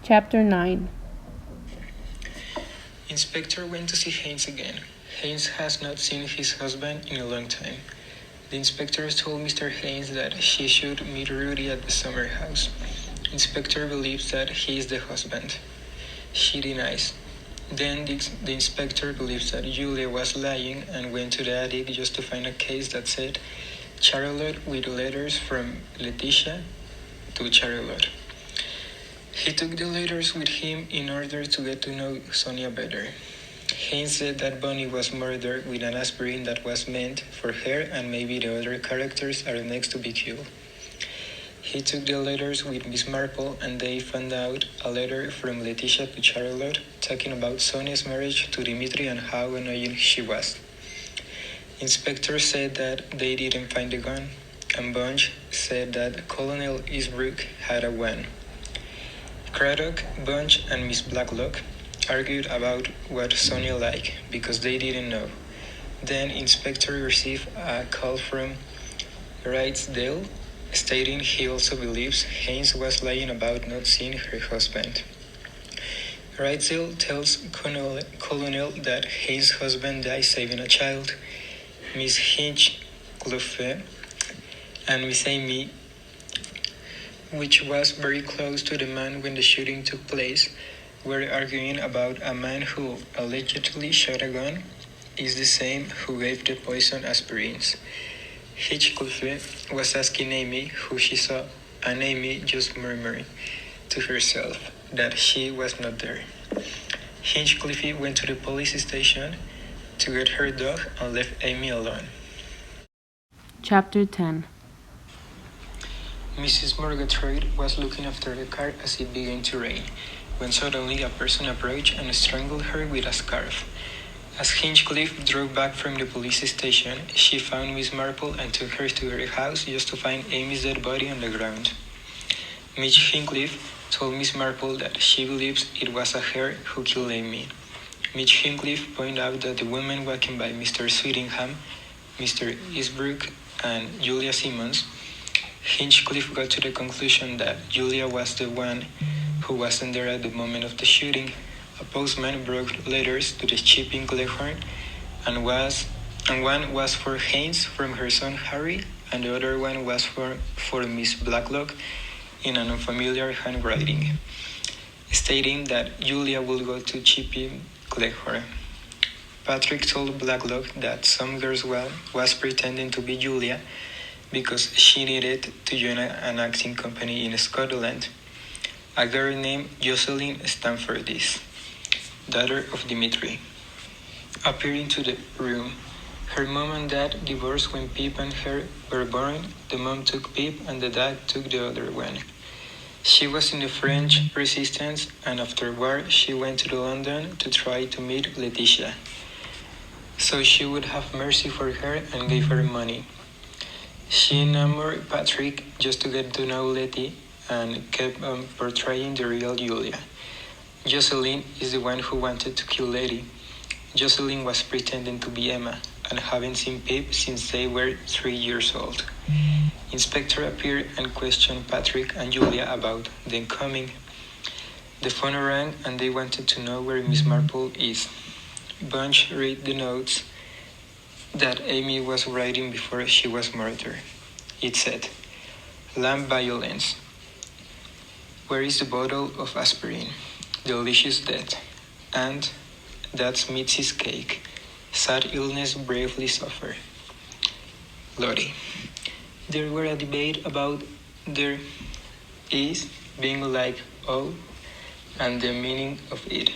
Chapter 9. Inspector went to see Haynes again. Haynes has not seen his husband in a long time. The inspector told Mr. Haynes that she should meet Rudy at the summer house. Inspector believes that he is the husband. She denies. Then the inspector believes that Julia was lying and went to the attic just to find a case that said Charlotte with letters from Leticia to Charlotte. He took the letters with him in order to get to know Sonia better. Haynes said that Bonnie was murdered with an aspirin that was meant for her and maybe the other characters are next to be killed. He took the letters with Miss Marple and they found out a letter from Leticia to Charlotte talking about Sonia's marriage to Dimitri and how annoying she was. Inspector said that they didn't find the gun, and Bunch said that Colonel Eastbrook had a gun. Craddock, Bunch, and Miss Blacklock argued about what Sonia liked because they didn't know. Then Inspector received a call from Wrightsdale stating he also believes Haynes was lying about not seeing her husband. Wrightsdale tells Colonel that Haynes' husband died saving a child. Miss Hinchcliffe and Miss Amy, which was very close to the man when the shooting took place, were arguing about a man who allegedly shot a gun is the same who gave the poison aspirins. Hinchcliffe was asking Amy who she saw, and Amy just murmured to herself that she was not there. Hinchcliffe went to the police station to get her dog and left Amy alone. Chapter 10. Mrs. Murgatroyd was looking after the car as it began to rain, when suddenly a person approached and strangled her with a scarf. As Hinchcliffe drove back from the police station, she found Miss Marple and took her to her house just to find Amy's dead body on the ground. Miss Hinchcliffe told Miss Marple that she believes it was a her who killed Amy. Miss Hinchcliffe pointed out that the women walking by Mr. Sweetingham, Mr. Eastbrook, and Julia Simmons, Hinchcliffe got to the conclusion that Julia was the one who wasn't there at the moment of the shooting. A postman brought letters to the ship in Cleghorn, and one was for Haynes from her son Harry, and the other one was for Miss Blacklock in an unfamiliar handwriting, stating that Julia would go to Chipping Cleghorn. Patrick told Blacklock that some girls was pretending to be Julia because she needed to join an acting company in Scotland. A girl named Jocelyn Stanfordis, daughter of Dimitri, appeared into the room. Her mom and dad divorced when Pip and her were born. The mom took Pip and the dad took the other one. She was in the French resistance and after war she went to London to try to meet Leticia, so she would have mercy for her and gave her money. She enamored Patrick just to get to know Letty and kept on portraying the real Julia. Jocelyn is the one who wanted to kill Letty. Jocelyn was pretending to be Emma and haven't seen Pip since they were 3 years old. Inspector appeared and questioned Patrick and Julia about them coming. The phone rang and they wanted to know where Miss Marple is. Bunch read the notes that Amy was writing before she was murdered. It said, "Lamb violence. Where is the bottle of aspirin? Delicious death. And that's Mitzi's cake. Sad illness bravely suffer. Lottie." There were a debate about there is being like oh and the meaning of it.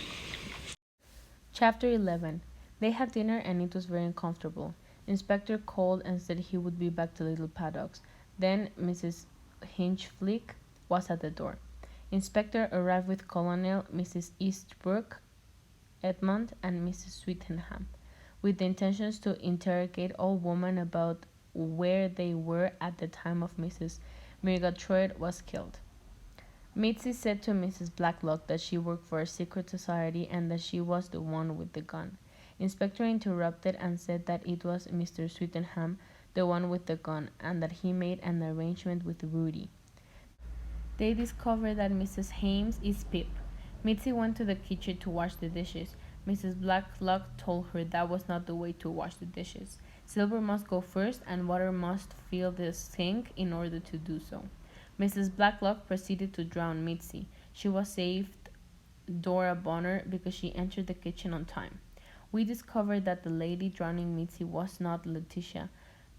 Chapter 11. They had dinner and it was very uncomfortable. Inspector called and said he would be back to Little Paddocks. Then Mrs. Hinchcliffe was at the door. Inspector arrived with Colonel, Mrs. Eastbrook, Edmund, and Mrs. Sweetenham, with the intentions to interrogate all women about where they were at the time of Mrs. Murgatroyd was killed. Mitzi said to Mrs. Blacklock that she worked for a secret society and that she was the one with the gun. Inspector interrupted and said that it was Mr. Sweetenham, the one with the gun, and that he made an arrangement with Rudy. They discovered that Mrs. Haynes is Pip, Mitzi went to the kitchen to wash the dishes. Mrs. Blacklock told her that was not the way to wash the dishes. Silver must go first, and water must fill the sink in order to do so. Mrs. Blacklock proceeded to drown Mitzi. She was saved Dora Bonner because she entered the kitchen on time. We discovered that the lady drowning Mitzi was not Letitia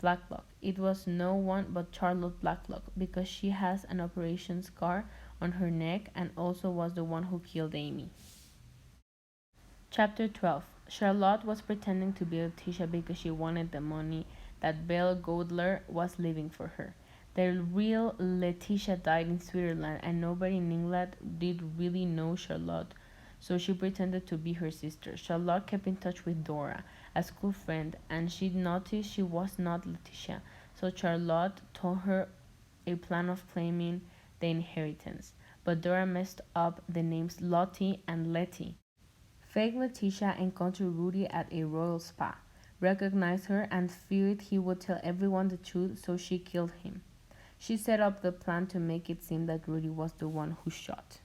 Blacklock. It was no one but Charlotte Blacklock because she has an operation scar on her neck and also was the one who killed Amy. Chapter 12. Charlotte was pretending to be Letitia because she wanted the money that Belle Godler was leaving for her. The real Letitia died in Switzerland, and nobody in England did really know Charlotte, so she pretended to be her sister. Charlotte kept in touch with Dora, a school friend, and she noticed she was not Letitia, so Charlotte told her a plan of claiming the inheritance. But Dora messed up the names Lottie and Letty. Fake Letitia encountered Rudy at a royal spa, recognized her, and feared he would tell everyone the truth, so she killed him. She set up the plan to make it seem that Rudy was the one who shot.